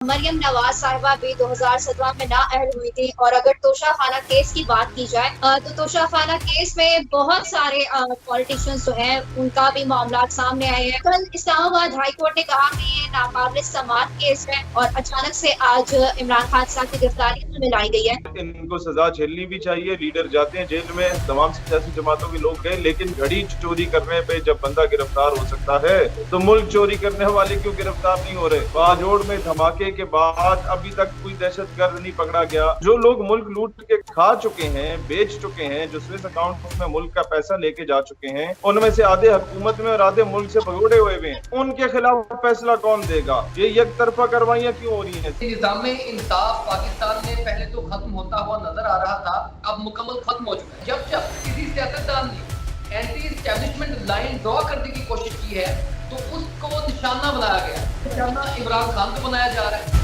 मरियम नवाज साहिबा भी 2017 में नाअहल हुई थी। और अगर तोशा खाना केस की बात की जाए तो तोशा खाना केस में बहुत सारे पॉलिटिशियंस जो हैं उनका भी मामला सामने आए हैं। कल इस्लामाबाद हाई कोर्ट ने कहा कि ये नाकाबिल समाअत केस है और अचानक से आज इमरान खान साहब की गिरफ्तारी में लाई गई है। इनको सजा झेलनी भी चाहिए। लीडर जाते हैं जेल में, तमाम सियासी जमातों के लोग गए, लेकिन घड़ी चोरी करने पे जब बंदा गिरफ्तार हो सकता है तो मुल्क चोरी करने वाले क्यों गिरफ्तार नहीं हो रहे? बाजोड़ में धमाके के बाद अभी तक कोई दहशतगर्द नहीं पकड़ा गया। जो लोग मुल्क लूट के खा चुके हैं, बेच चुके हैं, जो स्विस अकाउंट में मुल्क का पैसा लेके जा चुके हैं, उनमें से आधे हुकूमत में और आधे मुल्क से भगोड़े हुए हैं। उनके खिलाफ फैसला कौन देगा? ये एक तरफा कार्रवाइयां क्यों हो रही हैं? निज़ाम इंसाफ पाकिस्तान में पहले तो खत्म होता हुआ नजर आ रहा था, अब मुकम्मल खत्म हो चुका है। जब जब किसी सियासतदान ने एंटी एस्टेब्लिशमेंट लाइन ड्रॉ करने की कोशिश की है तो उसको निशाना बनाया गया। निशाना इमरान खान को बनाया जा रहा है।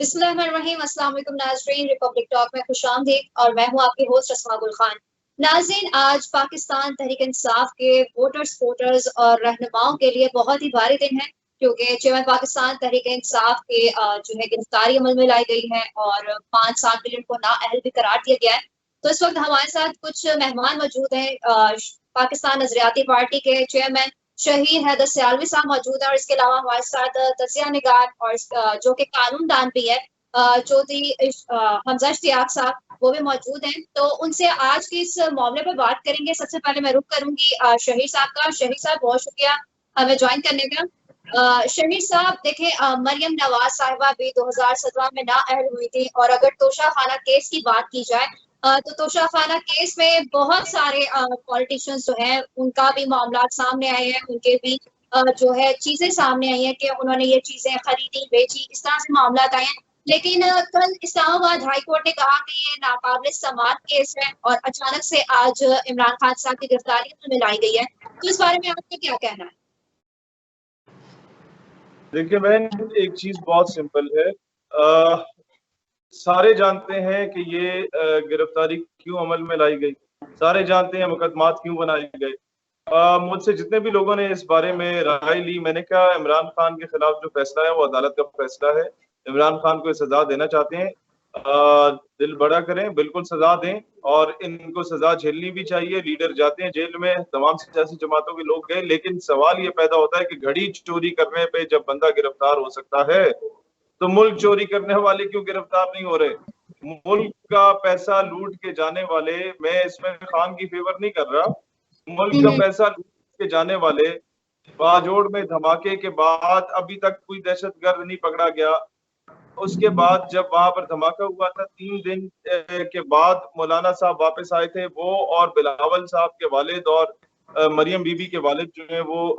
बिस्मिल्लाहिर्रहमानिर्रहीम, अस्सलाम वालेकुम नाज़रीन, रिपब्लिक टॉक में खुशामदीद और मैं हूं आपकी होस्ट रस्मा गुल खान। नाज़रीन, आज पाकिस्तान तहरीक इंसाफ के वोटर्स और रहनुमाओं के लिए बहुत ही भारी दिन है, क्योंकि चेयरमैन पाकिस्तान तहरीक इंसाफ के जो है गिरफ्तारी अमल में लाई गई है और 5 साल के लिए उनको नाअहल भी करार दिया गया है। तो इस वक्त हमारे साथ कुछ मेहमान मौजूद हैं। पाकिस्तान नजरियाती पार्टी के चेयरमैन शहीद हैदर सियालवी साहब मौजूद है और इसके अलावा हमारे साथ तजिया निगार और जो कि कानून दान भी है चौधरी हमजा इश्तियाक साहब, वो भी मौजूद हैं। तो उनसे आज के इस मामले पर बात करेंगे। सबसे पहले मैं रुख करूंगी शहीद साहब का। शहीद साहब, बहुत शुक्रिया हमें ज्वाइन करने का। शहीद साहब, देखें, मरियम नवाज साहिबा भी 2017 में नाअहल हुई थी और अगर तोशा खाना केस की बात की जाए तो तोशा खाना केस में बहुत सारे पॉलिटिशियंस जो हैं उनका भी मामला सामने आए हैं। उनके भी जो है चीजें सामने आई हैं कि उन्होंने ये चीजें खरीदी, बेची, इस तरह से मामला आए हैं। लेकिन कल इस्लामाबाद हाई कोर्ट ने कहा कि ये नाकाबिल समाअत केस है और अचानक से आज इमरान खान साहब की गिरफ्तारी में लाई गई है। तो इस बारे में आपका क्या कहना है? देखिए बहन, एक चीज बहुत सिंपल है। आ, सारे जानते हैं कि ये गिरफ्तारी क्यों अमल में लाई गई। सारे जानते हैं मुकदमात क्यों बनाए गए। मुझसे जितने भी लोगों ने इस बारे में राय ली, मैंने कहा इमरान खान के खिलाफ जो फैसला है वो अदालत का फैसला है। इमरान खान को सजा देना चाहते हैं, दिल बड़ा करें, बिल्कुल सजा दें और इनको सजा झेलनी भी चाहिए। लीडर जाते हैं जेल में, तमाम सियासी जमातों के लोग गए, लेकिन सवाल ये पैदा होता है कि घड़ी चोरी करने पे जब बंदा गिरफ्तार हो सकता है तो मुल्क चोरी करने वाले क्यों गिरफ्तार नहीं हो रहे? मुल्क का पैसा लूट के जाने वाले, मैं इसमें खान की फेवर नहीं कर रहा, मुल्क का पैसा लूट के जाने वाले, बाजोड़ में धमाके के बाद अभी तक कोई दहशतगर्द नहीं पकड़ा गया। उसके बाद जब वहां पर धमाका हुआ था 3 दिन के बाद मौलाना साहब वापस आए थे, वो और बिलावल साहब के वालिद और मरियम बीबी के वालिद जो है वो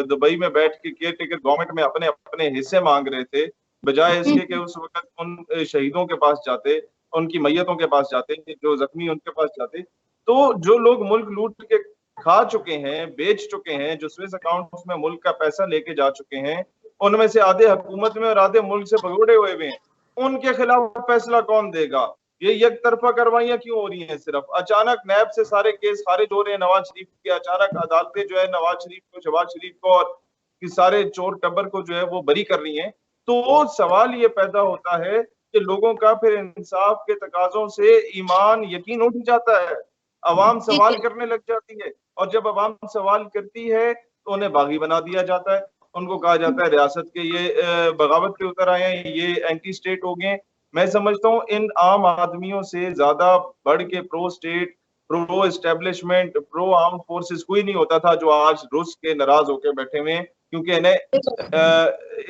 दुबई में बैठ के केयर टेकर गवर्नमेंट में अपने अपने हिस्से मांग रहे थे, बजाय इसके कि उस वक्त उन शहीदों के पास जाते, उनकी मैयतों के पास जाते, जो जख्मी उनके पास जाते। तो जो लोग मुल्क लूट के खा चुके हैं, बेच चुके हैं, जो स्विस अकाउंट में मुल्क का पैसा लेके जा चुके हैं, उनमें से आधे हुकूमत में और आधे मुल्क से भगोड़े हुए हैं। उनके खिलाफ फैसला कौन देगा? ये एक तरफा कार्रवाइयां क्यों हो रही हैं? सिर्फ अचानक नैब से सारे केस खारिज हो रहे हैं नवाज शरीफ के, अचानक अदालतें जो है नवाज शरीफ को, शहबाज शरीफ को और सारे चोर टब्बर को जो है वो बरी कर रही हैं। तो सवाल ये पैदा होता है कि लोगों का फिर इंसाफ के तकाजों से ईमान, यकीन उठ जाता है, अवाम सवाल करने लग जाती है, और जब अवाम सवाल करती है तो उन्हें बागी बना दिया जाता है। उनको कहा जाता है रियासत के ये बगावत पे उतर आए हैं, ये एंटी स्टेट हो गए। मैं समझता हूँ इन आम आदमियों से ज्यादा बढ़ के pro state, pro establishment, pro arm forces कोई नहीं होता था जो आज रूस के नाराज होकर बैठे हुए हैं, क्योंकि इन्हें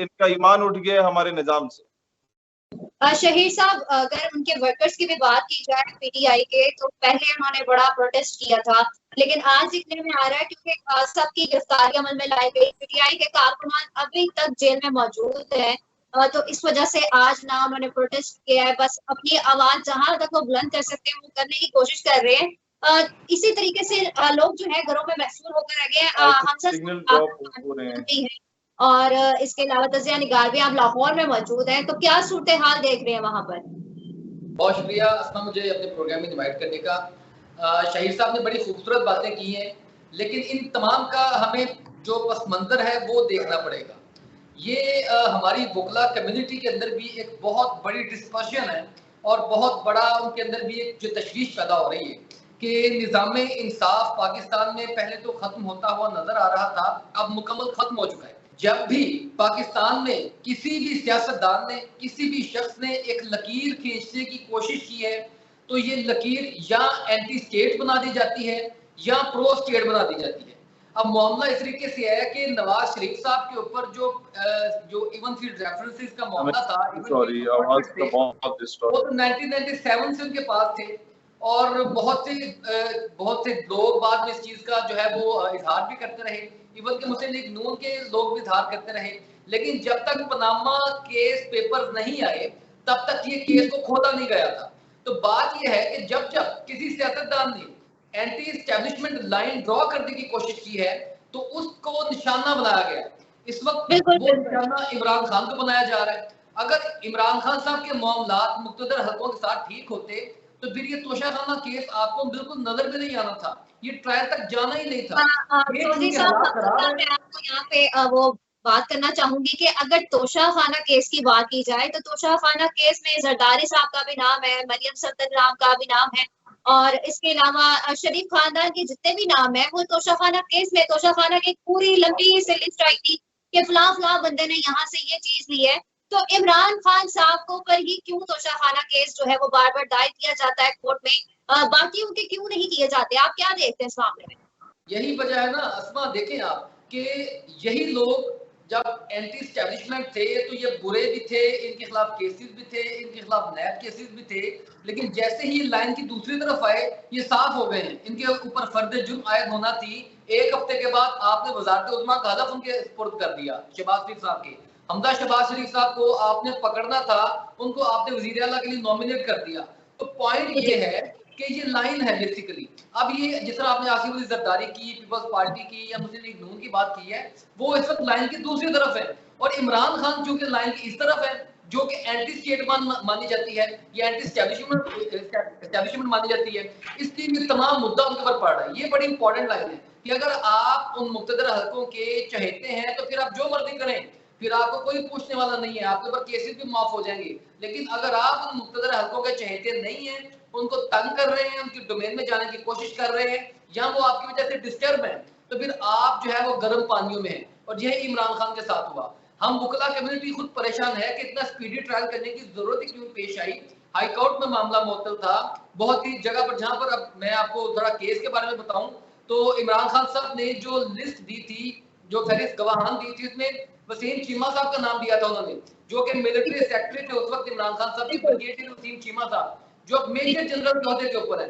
इनका ईमान उठ गया हमारे निजाम से। शहीद साहब, अगर उनके वर्कर्स की भी बात की जाए पीटीआई के, तो पहले उन्होंने बड़ा प्रोटेस्ट किया था, लेकिन आज दिखने में आ रहा है क्योंकि सबकी गिरफ्तारी अमल में लाई गई, पीटीआई के कारकुनान अभी तक जेल में मौजूद हैं। तो इस वजह से आज ना उन्होंने प्रोटेस्ट किया है, बस अपनी आवाज जहां तक वो बुलंद कर सकते हैं वो करने की कोशिश कर रहे हैं। इसी तरीके से लोग जो है घरों में महसूर होकर रह गए हैं। हम सब और इसके अलावा तजिया निगार भी आप लाहौर में मौजूद हैं, तो क्या सूरत हाल देख रहे हैं वहां पर? बहुत शुक्रिया असमा मुझे अपने प्रोग्राम में इनवाइट करने का। शहीद साहब ने बड़ी खूबसूरत बातें की हैं, लेकिन इन तमाम का हमें जो पस मंजर है वो देखना पड़ेगा। ये हमारी वकला कम्युनिटी के अंदर भी एक बहुत बड़ी डिस्कशन है और बहुत बड़ा उनके अंदर भी एक जो तशवीश पैदा हो रही है कि निज़ाम इंसाफ पाकिस्तान में पहले तो खत्म होता हुआ नजर आ रहा था, अब मुकम्मल खत्म हो चुका है। जब भी पाकिस्तान में किसी भी सियासतदान ने, किसी भी शख्स ने एक लकीर खींचने की कोशिश की है तो ये लकीर या एंटी स्टेट बना दी जाती है या प्रो स्टेट बना दी जाती है। अब मामला इस तरीके से है कि नवाज शरीफ साहब के ऊपर जो इवन फील्ड रेफरेंसेस का मामला था, सॉरी आवाज का बहुत डिस्टॉर्ट, वो तो 1997 से उनके पास थे और बहुत से लोग बाद में इस चीज का जो है वो इजहार भी करते रहे, इवन के मुस्लिम लीग नून के लोग भी इजहार करते रहे। लेकिन जब तक पनामा केस पेपर्स नहीं आए तब तक ये केस को खोला नहीं गया था। तो बात ये है कि जब किसी सियासतदान ने एंटी एस्टेब्लिशमेंट लाइन ड्रॉ करने की कोशिश की है तो उसको निशाना बनाया गया। इस वक्त वो निशाना इमरान खान को बनाया जा रहा है। अगर इमरान खान साहब के मामलात मुक्तदर हलकों के साथ ठीक होते तो फिर ये तोशाखाना केस आपको बिल्कुल नजर में नहीं आना था, ये ट्रायल तक जाना ही नहीं था। मैं आपको यहाँ पे वो बात करना चाहूंगी कि अगर तोशाखाना केस की बात की जाए तो तोशाखाना केस में जरदारी साहब का भी नाम है, मरियम सल्तन राम का भी नाम है और इसके अलावा शरीफ खानदान के जितने भी नाम है वो तोशाखाना केस में, तोशाखाना की पूरी लंबी से लिस्ट आई थी कि फला बंदे ने यहाँ से ये चीज ली है। तो इमरान खान साहब को पर ही क्यों तोशाखाना केस जो है वो बार बार दायर किया जाता है कोर्ट में, बाकी उनके क्यों नहीं किए जाते? आप क्या देखते हैं इस मामले में? यही वजह है ना अस्मा, देखें आप कि यही लोग जब एंटी एस्टेब्लिशमेंट थे तो ये बुरे भी थे, इनके खिलाफ केसेस भी थे, इनके खिलाफ नैब केसेस भी थे। लेकिन जैसे ही लाइन की दूसरी तरफ आए ये साफ हो गए हैं, इनके ऊपर फर्द जुर्म आयद होना थी। एक हफ्ते के बाद आपने वजारत उज़्मा का हलफ उनके सुपुर्द कर दिया शहबाज शरीफ साहब के। हमदा शहबाज शरीफ साहब को आपने पकड़ना था, उनको आपने वजीर आला के लिए नॉमिनेट कर दिया। तो पॉइंट ये है कि ये लाइन है बेसिकली। अब ये जिस तरह आपने आसिफ अली जरदारी की, पीपल्स पार्टी की या मुस्लिम लीग नून की बात की है, वो इस वक्त लाइन की दूसरी तरफ है और इमरान खान चूंकि लाइन की इस तरफ है जो कि एंटी स्टेट मानी जाती है या एंटी एस्टेब्लिशमेंट मानी जाती है, इसलिए तमाम मुद्दा उनके ऊपर पड़ रहा है। ये बड़ी इंपॉर्टेंट लाइन है कि अगर आप उन मुक्तदर हलकों के चहेते हैं तो फिर आप जो मर्जी करें, फिर आपको कोई पूछने वाला नहीं है, आपके ऊपर केसेस भी माफ हो जाएंगे। लेकिन अगर आप उन मुक्तदर हलकों के चहेते नहीं है, उनको तंग कर रहे हैं, उनकी डोमेन में जाने की कोशिश कर रहे हैं या वो आपकी वजह से डिस्टर्ब है, तो फिर आप जो है वो गर्म पानियों में हैं। और यही इमरान खान के साथ हुआ। हम वकला कम्युनिटी खुद परेशान है कि इतना स्पीडी ट्रायल करने की जरूरत क्यों पेश आई। हाई कोर्ट में मामला मुअत्तल था बहुत ही जगह पर, जहां पर अब मैं आपको जरा केस के बारे में बताऊं तो इमरान खान साहब ने जो लिस्ट दी थी, जो फहरिस्त गवाहान दी थी, उसमें वसीम चीमा साहब का नाम दिया था उन्होंने, जो कि मिलिट्री सेक्रेटरी थे उस वक्त इमरान खान साहब के, ब्रिगेडियर वसीम चीमा साहब जो मेजर जनरल के ओहदे के ऊपर है।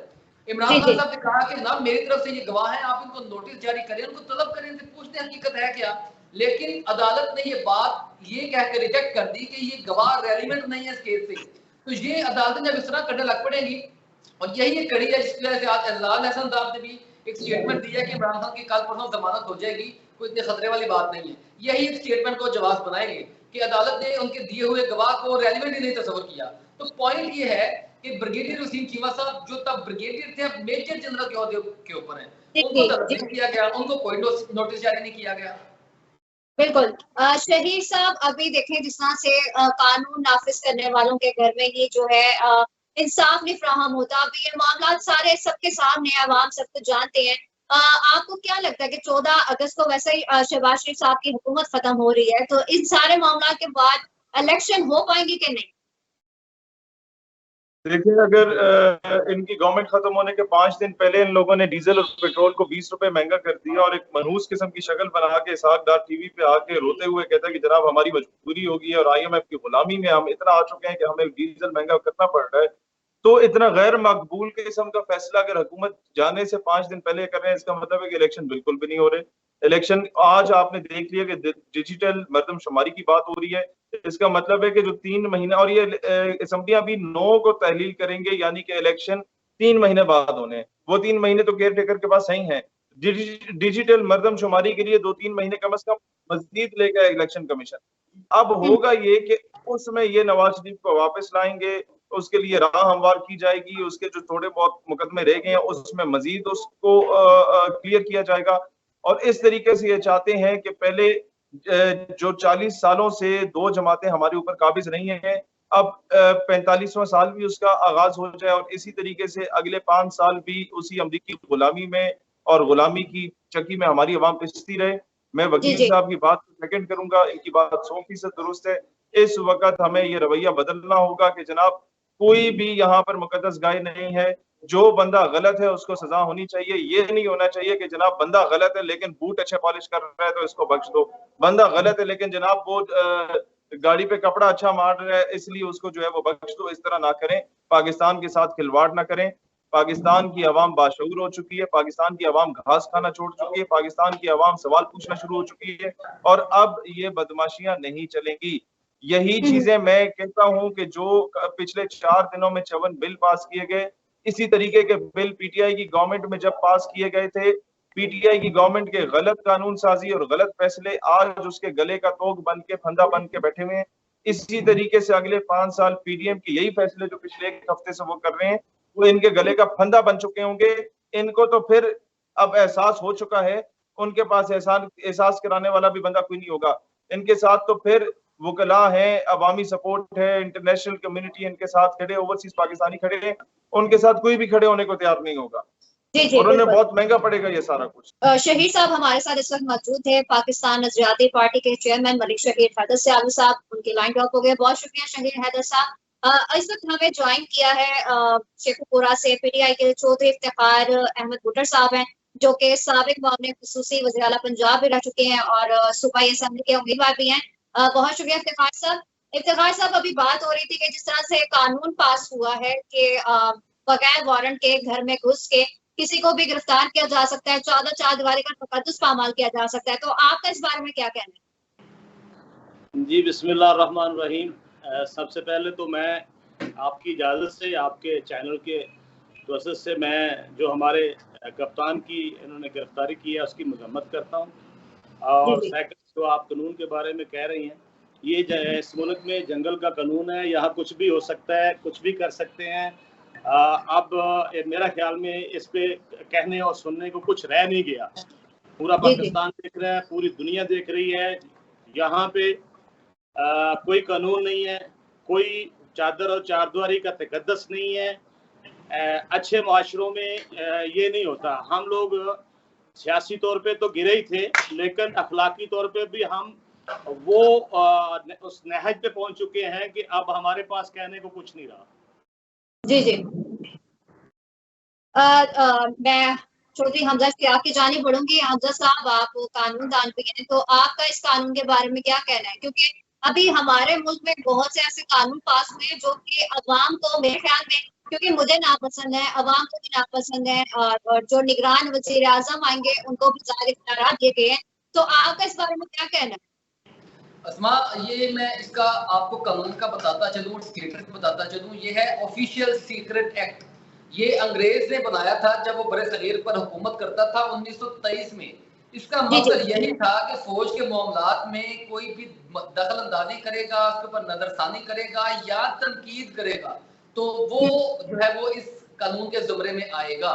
इमरान खान साहब ने कहा कि ना मेरी तरफ से ये गवाह हैं, आप इनको नोटिस जारी करें, उनको तलब करें, इनसे पूछते हैं हकीकत है क्या। लेकिन अदालत ने ये बात ये कहकर रिजेक्ट कर दी कि ये गवाह रेलिवेंट नहीं है इस केस से। तो ये अदालतें जब इस तरह करने लग पड़ेंगी, और यही एक कड़ी है जिसकी वजह से आज एजाज हसन साहब ने भी एक स्टेटमेंट दिया कि इमरान खान की कल परसों जमानत हो जाएगी, कोई इतने खतरे वाली बात नहीं है। यही एक स्टेटमेंट को जवाब बनाएंगे कि अदालत ने उनके दिए हुए गवाह को रेलिवेंट ही नहीं तस्वर किया। तो पॉइंट ये है कि ब्रिगेडियर वसीम चीमा साहब जो तब ब्रिगेडियर थे, अब मेजर जनरल के ओहदे के ऊपर हैं, उनको तलब किया गया, उनको कोई नोटिस जारी नहीं किया गया। बिल्कुल शहीद साहब, अभी देखें जिस तरह से कानून नाफिज करने वालों के घर में ही जो है इंसाफ नहीं फ्राहम होता। अभी ये मामला सारे सबके सामने, आवाम सब कुछ जानते हैं। आपको क्या लगता है कि 14 अगस्त को वैसे ही शहबाज शरीफ साहब की हुकूमत खत्म हो रही है, तो इन सारे मामला के बाद इलेक्शन हो पाएंगे कि नहीं? देखिए, अगर इनकी गवर्नमेंट खत्म होने के 5 दिन पहले इन लोगों ने डीजल और पेट्रोल को 20 रुपए महंगा कर दिया और एक मनहूस किस्म की शक्ल बना के इसहाक डार टीवी पे आके रोते हुए कहता है कि जनाब हमारी मजबूरी होगी और IMF की गुलामी में हम इतना आ चुके हैं कि हमें डीजल महंगा करना पड़ रहा है। तो इतना गैर मकबूल किस्म का फैसला अगर हुकूमत जाने से 5 दिन पहले कर रहे हैं, इसका मतलब है कि इलेक्शन बिल्कुल भी नहीं हो रहे। इलेक्शन आज आपने देख लिया कि डिजिटल मर्दमशुमारी की बात हो रही है, इसका मतलब है कि जो 3 महीना, और ये असम्बलियां भी 9 को तहलील करेंगे, यानी कि इलेक्शन 3 महीने बाद होने हैं। वो 3 महीने तो केयर टेकर के पास सही है, डिजिटल मर्दमशुमारी के लिए 2-3 महीने कम से कम मजीद लेगा इलेक्शन कमीशन। अब होगा ये कि उसमें ये नवाज शरीफ को वापस लाएंगे, उसके लिए राह हमवार की जाएगी, उसके जो थोड़े बहुत मुकदमे रह गए हैं उसमें मजीद उसको क्लियर किया जाएगा। और इस तरीके से ये चाहते हैं कि पहले जो 40 सालों से दो जमातें हमारे ऊपर काबिज नहीं हैं, अब 45वां साल भी उसका आगाज हो जाए और इसी तरीके से अगले 5 साल भी उसी अमरीकी गुलामी में और गुलामी की चक्की में हमारी अवाम पिसती रहे। मैं वकील साहब की बात को सेकंड करूंगा, इनकी बात 100% दुरुस्त है। इस वक्त हमें ये रवैया बदलना होगा कि जनाब कोई भी यहाँ पर मुकद्दस गाय नहीं है, जो बंदा गलत है उसको सजा होनी चाहिए। ये नहीं होना चाहिए कि जनाब बंदा गलत है लेकिन बूट अच्छे पॉलिश कर रहा है तो इसको बख्श दो, बंदा गलत है लेकिन जनाब वो गाड़ी पे कपड़ा अच्छा मार रहा है इसलिए उसको जो है वो बख्श दो। इस तरह ना करें, पाकिस्तान के साथ खिलवाड़ ना करें। पाकिस्तान की आवाम बाशऊर हो चुकी है, पाकिस्तान की आवाम घास खाना छोड़ चुकी है, पाकिस्तान की आवाम सवाल पूछना शुरू हो चुकी है और अब ये बदमाशियां नहीं चलेंगी। यही चीजें मैं कहता हूं कि जो पिछले 4 दिनों में 54 बिल पास किए गए, इसी तरीके के बिल पीटीआई की गवर्नमेंट में जब पास किए गए थे, पीटीआई की गवर्नमेंट के गलत कानून साजी और गलत फैसले आज उसके गले का तोग बन के फंदा बन के बैठे हुए हैं। इसी तरीके से अगले 5 साल पीडीएम के यही फैसले जो पिछले एक हफ्ते से वो कर रहे हैं वो इनके गले का फंदा बन चुके होंगे। इनको तो फिर अब एहसास हो चुका है, उनके पास एहसास कराने वाला भी बंदा कोई नहीं होगा। इनके साथ तो फिर वकला है, अवामी सपोर्ट है, इंटरनेशनल कम्युनिटी इनके साथ खड़े, ओवरसीज पाकिस्तानी खड़े हैं, उनके साथ कोई भी खड़े होने को तैयार नहीं होगा। जी और उन्हें बहुत महंगा पड़ेगा ये सारा कुछ। शहीद साहब हमारे साथ इस वक्त मौजूद है, पाकिस्तान नजरियाती पार्टी के चेयरमैन मलिक शहीद हैदर साहब, उनकी लाइन ड्रॉप हो गई। बहुत शुक्रिया शहीद हैदर साहब। इस वक्त हमें ज्वाइन किया है शेखुपुरा से पीटीआई के चौधरी इफ्तिखार अहमद भुट्टर साहब हैं, जो कि साबिक मामले खुसूसी वज़ीर आला पंजाब भी रह चुके हैं और सूबाई असेंबली के उम्मीदवार भी हैं। बहुत शुक्रिया इफ्तिखार साहब। इफ्तिखार साहब, अभी बात हो रही थी कि जिस तरह से कानून पास हुआ है कि बगैर वारंट के घर में घुस के किसी को भी गिरफ्तार किया जा सकता है, 14 चारदीवारी का तकद्दुस पामाल किया जा सकता है, तो आपका इस बारे में क्या कहना है? जी बिस्मिल्लाह रहमान रहीम। सबसे पहले तो मैं आपकी इजाज़त से, आपके चैनल के वजह से मैं जो हमारे कप्तान की इन्होंने गिरफ्तारी की है उसकी मजम्मत करता हूँ। और सेकंड, जो आप कानून के बारे में कह रही हैं, ये इस मुल्क में जंगल का कानून है, यहाँ कुछ भी हो सकता है, कुछ भी कर सकते हैं। अब मेरा ख्याल में इस पे कहने और सुनने को कुछ रह नहीं गया। पूरा पाकिस्तान देख रहा है, पूरी दुनिया देख रही है, यहाँ पे कोई कानून नहीं है, कोई चादर और चारदीवारी का तकद्दुस नहीं है। अच्छे माशरों में ये नहीं होता। हम लोग सियासी तौर पे तो गिरे ही थे, लेकिन अखलाकी तौर पे भी हम वो उस नहज पे पहुंच चुके हैं कि अब हमारे पास कहने को कुछ नहीं रहा। जी जी, मैं चौधरी हमजा की आपकी जानिब बढ़ूंगी। हमजा साहब, आप कानून दान भी हैं, तो आपका इस कानून के बारे में क्या कहना है? क्योंकि अभी हमारे मुल्क में बहुत से ऐसे कानून पास हुए हैं जो कि अवाम को, मेरे ख्याल में, क्योंकि मुझे नापसंद है, अवाम को भी नापसंद है, और जो निगरान वज़ीर आज़म आएंगे उनको भी ज़ाहिर इख्तियारात दिए गए हैं, तो आपका इस बारे में क्या कहना है? अस्मा, ये मैं इसका आपको कानून का बताता चलूँ, स्टेटस बताता चलूँ। ये है ऑफिशियल सीक्रेट एक्ट। ये अंग्रेज ने बनाया था जब वो बड़े सगीर पर हुकूमत करता था 1923 में। इसका मकसद यही था कि फौज के मामलात में कोई भी दखल अंदाजी करेगा, उसके ऊपर नजरसानी करेगा या तनकीद करेगा तो वो जो है वो इस कानून के ज़ुमरे में आएगा।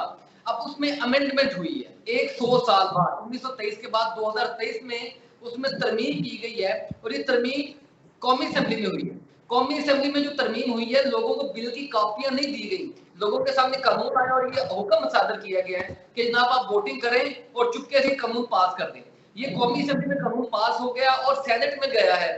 अब उसमें अमेंडमेंट हुई है 100 साल बाद, 1923 के बाद 2023 में उसमें तरमीम की गई है और ये तरमीम कौमी असेंबली में हुई है। कौमी असेंबली में जो तरमीम हुई है, लोगों को बिल की कॉपियां नहीं दी गई, लोगों के सामने कानून आया और ये हुक्म सादर किया गया है कि जनाब आप वोटिंग करें और चुपके से कानून पास कर दें। ये कौमी असेंबली में कानून पास हो गया और सेनेट में गया है,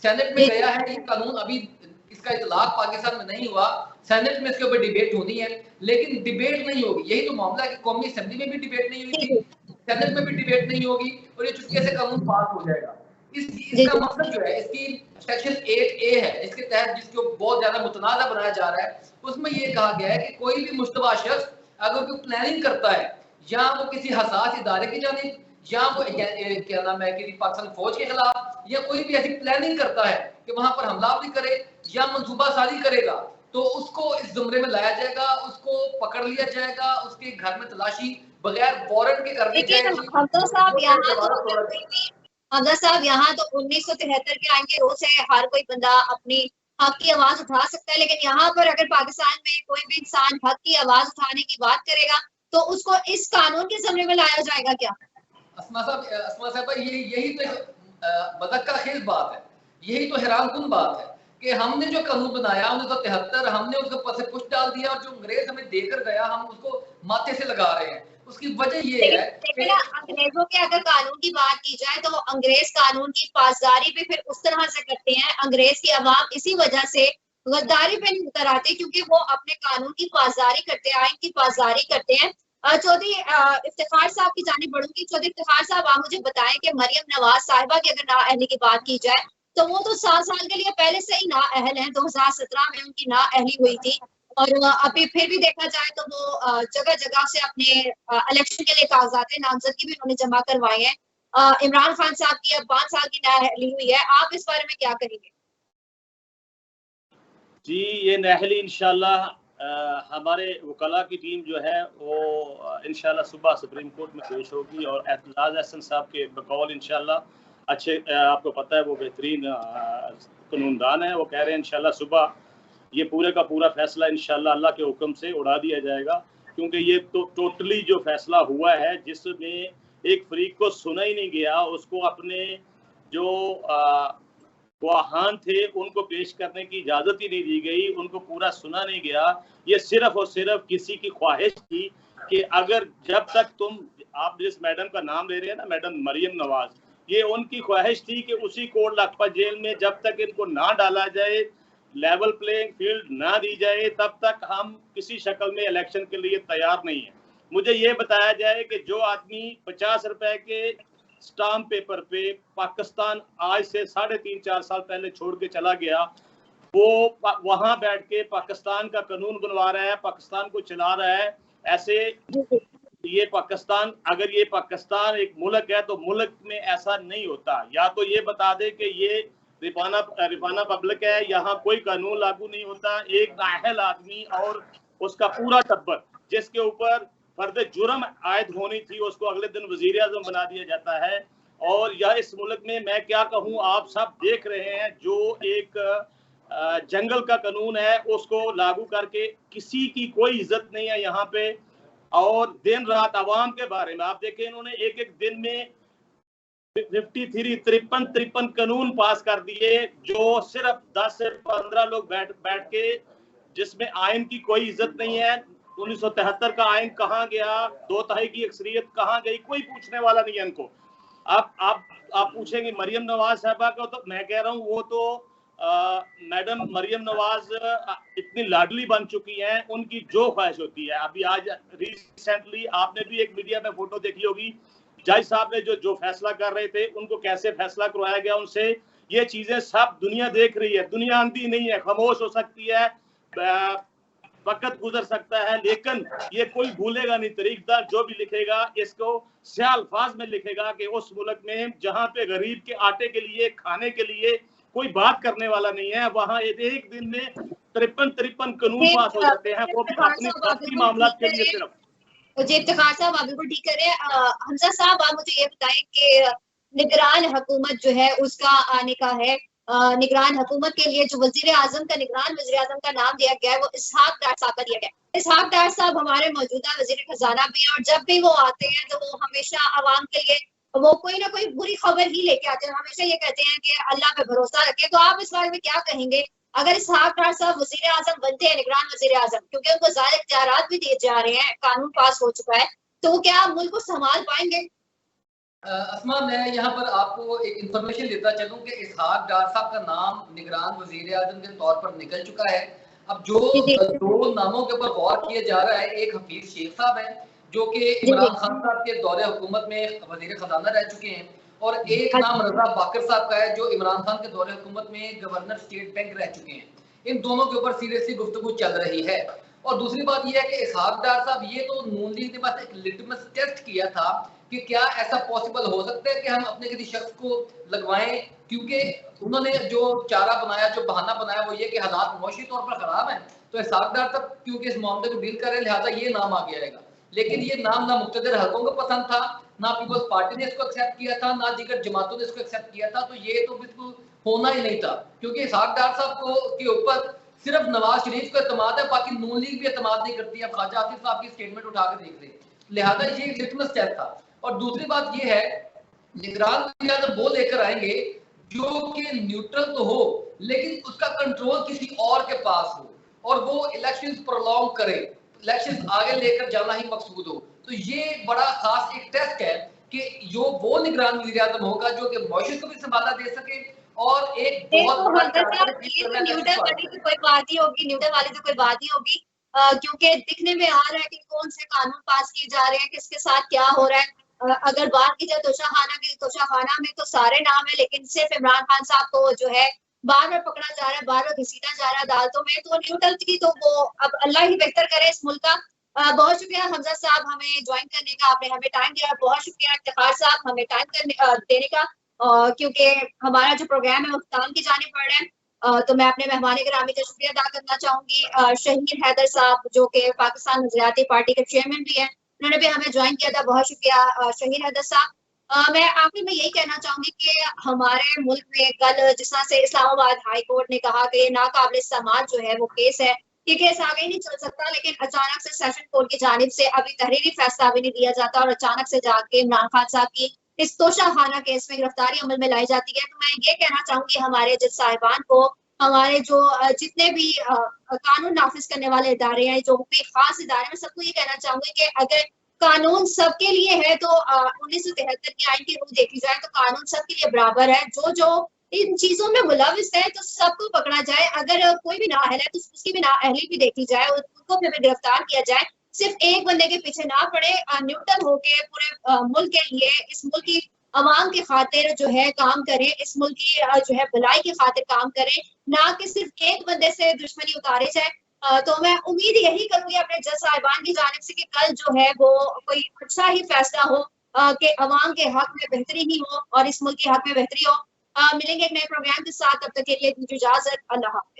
सेनेट में गया है ये कानून। अभी इसका इतलाक पाकिस्तान में नहीं हुआ, सेनेट में इसके ऊपर डिबेट होनी है, लेकिन डिबेट नहीं होगी। यही तो मामला है कि कौमी असेंबली में भी डिबेट नहीं हुई थी, सेनेट में भी डिबेट नहीं होगी और ये चुपके से कानून पास हो जाएगा। इसका मकसद जो है, इसकी सेक्शन 8A है, इसके तहत जिसको बहुत ज्यादा मुतनाज़ा बनाया जा रहा है, उसमें ये कहा गया है कि कोई भी मुश्तबा शख्स अगर कोई प्लानिंग करता है, या वो किसी हसास इदारे की जानिब, या वो क्या नाम है कि पाकिस्तान फौज के खिलाफ, या कोई भी ऐसी प्लानिंग करता है कि वहां पर हमलावरी करे या मंसूबा साजी करेगा, तो उसको इस जुमरे में लाया जाएगा, उसको पकड़ लिया जाएगा, उसके घर में तलाशी बगैर वारंट के कर दी जाएगी। हमजा साहब, यहाँ तो 1973 के आईन के रोज से हर कोई बंदा अपनी हक की आवाज उठा सकता है, लेकिन यहाँ पर अगर पाकिस्तान में कोई भी इंसान हक की आवाज उठाने की बात करेगा तो उसको इस कानून के ज़मरे में लाया जाएगा क्या? अस्मा साहबा, यही तो मज़क्का खेज बात है, यही तो हैरानकुन बात है कि हमने जो कानून बनाया 1973, हमने उसके ऊपर से कुछ डाल दिया और जो अंग्रेज हमें देकर गया हम उसको माथे से लगा रहे हैं। उसकी वजह ये है लेकिन अंग्रेजों के अगर कानून की बात की जाए तो वो अंग्रेज कानून की पासदारी भी फिर उस तरह से करते हैं। अंग्रेज की अवाम इसी वजह से गद्दारी पे नहीं उतर आते क्योंकि वो अपने कानून की पासदारी करते हैं, आइन की पासदारी करते हैं। चौधरी इफ्तिखार साहब की जानिब बढ़ूंगी। चौधरी इफ्तिखार साहब, आप मुझे बताएं कि मरियम नवाज साहिबा की अगर नाअहली की बात की जाए तो वो तो 7 साल के लिए पहले से ही नाअहल हैं। 2017 में उनकी नाअहली हुई थी और अभी फिर भी देखा जाए तो वो जगह जगह से अपने इलेक्शन के लिए कागजात नामजदगी भी उन्होंने जमा करवाए हैं। इमरान खान साहब की अब 5 साल की नाअहली हुई है, आप इस बारे में क्या कहेंगे? जी, ये नाअहली इंशाल्लाह हमारे वकला की टीम जो है वो इंशाल्लाह सुबह सुप्रीम कोर्ट में पेश होगी और एतजाज अहसन साहब के बकौल इंशाल्लाह अच्छे, आपको पता है वो बेहतरीन कानूनदान है, वो कह रहे हैं इंशाल्लाह सुबह ये पूरे का पूरा फैसला इंशाल्लाह अल्लाह के हुक्म से उड़ा दिया जाएगा, क्योंकि ये तो टोटली जो फैसला हुआ है जिसमें एक फरीक को सुना ही नहीं गया, उसको अपने जो गवाहान थे उनको पेश करने की इजाज़त ही नहीं दी गई, उनको पूरा सुना नहीं गया। ये सिर्फ और सिर्फ किसी की ख्वाहिश थी कि अगर जब तक तुम, आप जिस मैडम का नाम ले रहे हैं ना, मैडम मरियम नवाज, ये उनकी ख्वाहिश थी कि उसी कोट लखपत जेल में जब तक इनको ना डाला जाए, लेवल प्लेइंग फील्ड ना दी जाए, तब तक हम किसी शक्ल में इलेक्शन के लिए तैयार नहीं है। मुझे ये बताया जाए कि जो आदमी 50 रुपए के स्टाम्प पेपर पे पाकिस्तान आज से 3.5-4 साल पहले छोड़ के चला गया, वो वहां बैठ के पाकिस्तान का कानून बनवा रहा है, पाकिस्तान को चला रहा है। ऐसे ये पाकिस्तान, अगर ये पाकिस्तान एक मुल्क है तो मुल्क में ऐसा नहीं होता। या तो ये बता दे कि ये रिफाना पब्लिक है, यहाँ कोई कानून लागू नहीं होता, एक नाअहल आदमी और उसका पूरा टब्बर जिसके ऊपर फर्द जुर्म आयद होनी थी उसको अगले दिन वजीर आजम बना दिया जाता है। और यह इस मुल्क में मैं क्या कहूँ, आप सब देख रहे हैं, जो एक जंगल का कानून है उसको लागू करके किसी की कोई इज्जत नहीं है यहाँ पे। और दिन रात आवाम के बारे में आप देखें, इन्होंने एक एक दिन में 53 कानून पास कर दिए जो सिर्फ 10 से 15 लोग बैठ के, जिसमें आइन की कोई इज्जत नहीं है। 1973 का आइन कहाँ गया, 2/3 की अक्सरियत कहाँ गई, कोई पूछने वाला नहीं है इनको। आप पूछेंगे मरियम नवाज साहबा को, तो मैं कह रहा हूँ वो तो मैडम मरियम नवाज इतनी लाडली बन चुकी हैं, उनकी जो ख्वाहिश होती है। अभी आज रिसेंटली आपने भी एक मीडिया में फोटो देखी होगी, जज साहब ने जो फैसला कर रहे थे उनको कैसे फैसला करवाया गया उनसे। ये चीजें सब दुनिया देख रही है, दुनिया अंधी नहीं है, खामोश हो सकती है, वक्त गुजर सकता है, लेकिन ये कोई भूलेगा नहीं। तरीकदार जो भी लिखेगा इसको स्या अल्फाज में लिखेगा कि उस मुल्क में जहाँ पे गरीब के आटे के लिए, खाने के लिए कोई बात करने वाला नहीं है, वहाँ एक दिन में 53 कानून पास हो जाते हैं, वो भी अपने शादी मामला के लिए सिर्फ। जी इफ्तिखार साहब, आप बिल्कुल ठीक करें। हमजा साहब, आप मुझे ये बताएं कि निगरान हुकूमत जो है उसका आने का है। निगरान हुकूमत के लिए जो वजीर आजम का नाम दिया गया है वो इसहाक डार साहब का दिया गया है। इसहाक डार साहब हमारे मौजूदा वजीर खजाना भी हैं और जब भी वो आते हैं तो वो हमेशा आवाम के लिए वो कोई ना कोई बुरी खबर ही लेके आते हैं। हमेशा ये कहते हैं कि अल्लाह पे भरोसा रखें। तो आप इस बारे में क्या कहेंगे? अगर इसहाक डार साहब वजीर आजम बनते हैं, निगरान वजीर आजम, क्योंकि उनको ज़्यादा इख्तियारात भी दिए जा रहे हैं, कानून पास हो चुका है, तो वो क्या मुल्क को संभाल पाएंगे? अस्मा, मैं यहाँ पर आपको एक इंफॉर्मेशन देता चलूं कि इसहाक डार साहब का नाम निगरान वजीर आजम के तौर पर निकल चुका है। अब जो 2 नामों के ऊपर गौर किया जा रहा है, एक हफीज शेख साहब है जो कि इमरान खान साहब के दौरे हुकूमत में वजीर खजाना रह चुके हैं, और एक नाम रजा बाकर साहब का है जो इमरान खान के दौरे हुकूमत में गवर्नर स्टेट बैंक रह चुके हैं। इन दोनों के ऊपर सीरियसली गुफ्तगू चल रही है। और दूसरी बात यह है कि इसहाक डार साहब, ये तो नून लीग ने बस एक लिटमस टेस्ट किया था कि क्या ऐसा पॉसिबल हो सकता है कि हम अपने किसी शख्स को लगवाएं, क्योंकि उन्होंने जो चारा बनाया, जो बहाना बनाया वो ये कि हालात मुआशी तौर पर खराब है, तो इसहाक डार साहब क्योंकि इस मामले को डील कर रहे हैं, लिहाजा ये नाम आ गया रहेगा। लेकिन ये नाम ना मुक्तदर हलकों को पसंद था, ना पीपल्स पार्टी ने इसको एक्सेप्ट किया था, ना दीगर जमातों ने इसको एक्सेप्ट किया था। तो ये तो बिल्कुल होना ही नहीं था, क्योंकि इसहाक डार साहब को के ऊपर सिर्फ नवाज शरीफ को एतमाद है, बाकी नून लीग भी एतमाद नहीं करती। अब ख्वाजा आसिफ साहब की स्टेटमेंट उठा के देख रहे, लिहाजा ये लिटमस टेस्ट था। और दूसरी बात ये है, निगरान वज़ीर आज़म वो लेकर आएंगे जो कि न्यूट्रल तो हो लेकिन उसका कंट्रोल किसी और के पास हो और वो इलेक्शंस प्रोलॉन्ग करे, इलेक्शंस आगे लेकर जाना ही मकसूद हो। तो ये बड़ा खास एक टेस्ट है कि जो वो निगरान वज़ीर आज़म होगा जो कि मौशत को भी संभाला दे सके और एक बहुत बड़ा न्यूट्रल वाली तो कोई बात ही होगी, न्यूट्रल वाली तो कोई बात ही होगी, क्योंकि दिखने में आ रहा है कि कौन से कानून पास किए जा रहे हैं, किसके साथ क्या हो रहा है। अगर बात की जाए तोशाखाना की, तोशाखाना में तो सारे नाम है लेकिन सिर्फ इमरान खान साहब को जो है बार बार पकड़ा जा रहा है, बार बार घसीटा जा रहा है अदालतों में। तो न्यूट्रल की तो वो अब अल्लाह ही बेहतर करे इस मुल्क का। बहुत शुक्रिया हमजा साहब हमें ज्वाइन करने का, आपने हमें टाइम दिया। बहुत शुक्रिया इफ्तिखार साहब हमें टाइम देने का, क्योंकि हमारा जो प्रोग्राम है वो काम की जाने पड़ रहा है। तो मैं अपने मेहमान गिरामी का शुक्रिया अदा करना चाहूंगी। शहीर हैदर साहब जो कि पाकिस्तान नजरियाती पार्टी के चेयरमैन भी हैं, उन्होंने भी हमें ज्वाइन किया था। बहुत शुक्रिया शहीर हैदर साहब। मैं आखिर में यही कहना चाहूंगी कि हमारे मुल्क में कल जिस तरह से इस्लामाबाद हाई कोर्ट ने कहा कि नाकाबिल समाअत जो है वो केस है, ये केस आगे नहीं चल सकता, लेकिन अचानक से सेशन कोर्ट की जानिब से अभी तहरीरी फैसला भी नहीं दिया जाता और अचानक से जाके इमरान खान साहब की इस तोशाखाना केस में गिरफ्तारी अमल में लाई जाती है। तो मैं ये कहना चाहूंगी हमारे जज साहिबान को, हमारे जो जितने भी कानून नाफिज करने वाले इदारे हैं, जो भी खास इदारे हैं, मैं सबको ये कहना चाहूंगी कि अगर कानून सबके लिए है तो 1973 की आइन की रूह देखी जाए तो कानून सबके लिए बराबर है। जो जो इन चीजों में मुलविस है तो सबको पकड़ा जाए, अगर कोई भी नाअहल है तो उसकी भी नाअहली भी देखी जाए, उनको फिर गिरफ्तार किया जाए। सिर्फ एक बंदे के पीछे ना पड़े, न्यूट्रल होके पूरे मुल्क के लिए, इस मुल्क की अवाम की खातिर जो है काम करें, इस मुल्क की जो है भलाई की खातिर काम करें, ना कि सिर्फ एक बंदे से दुश्मनी उतारे जाए। तो मैं उम्मीद यही करूंगी अपने जज साहिबान की जानिब से कि कल जो है वो कोई अच्छा ही फैसला हो, कि अवाम के हक में बेहतरी ही हो और इस मुल्क के हक में बेहतरी हो। मिलेंगे एक नए प्रोग्राम के साथ, तब तक के लिए दीजिए इजाजत। अल्लाह हाफ़िज़।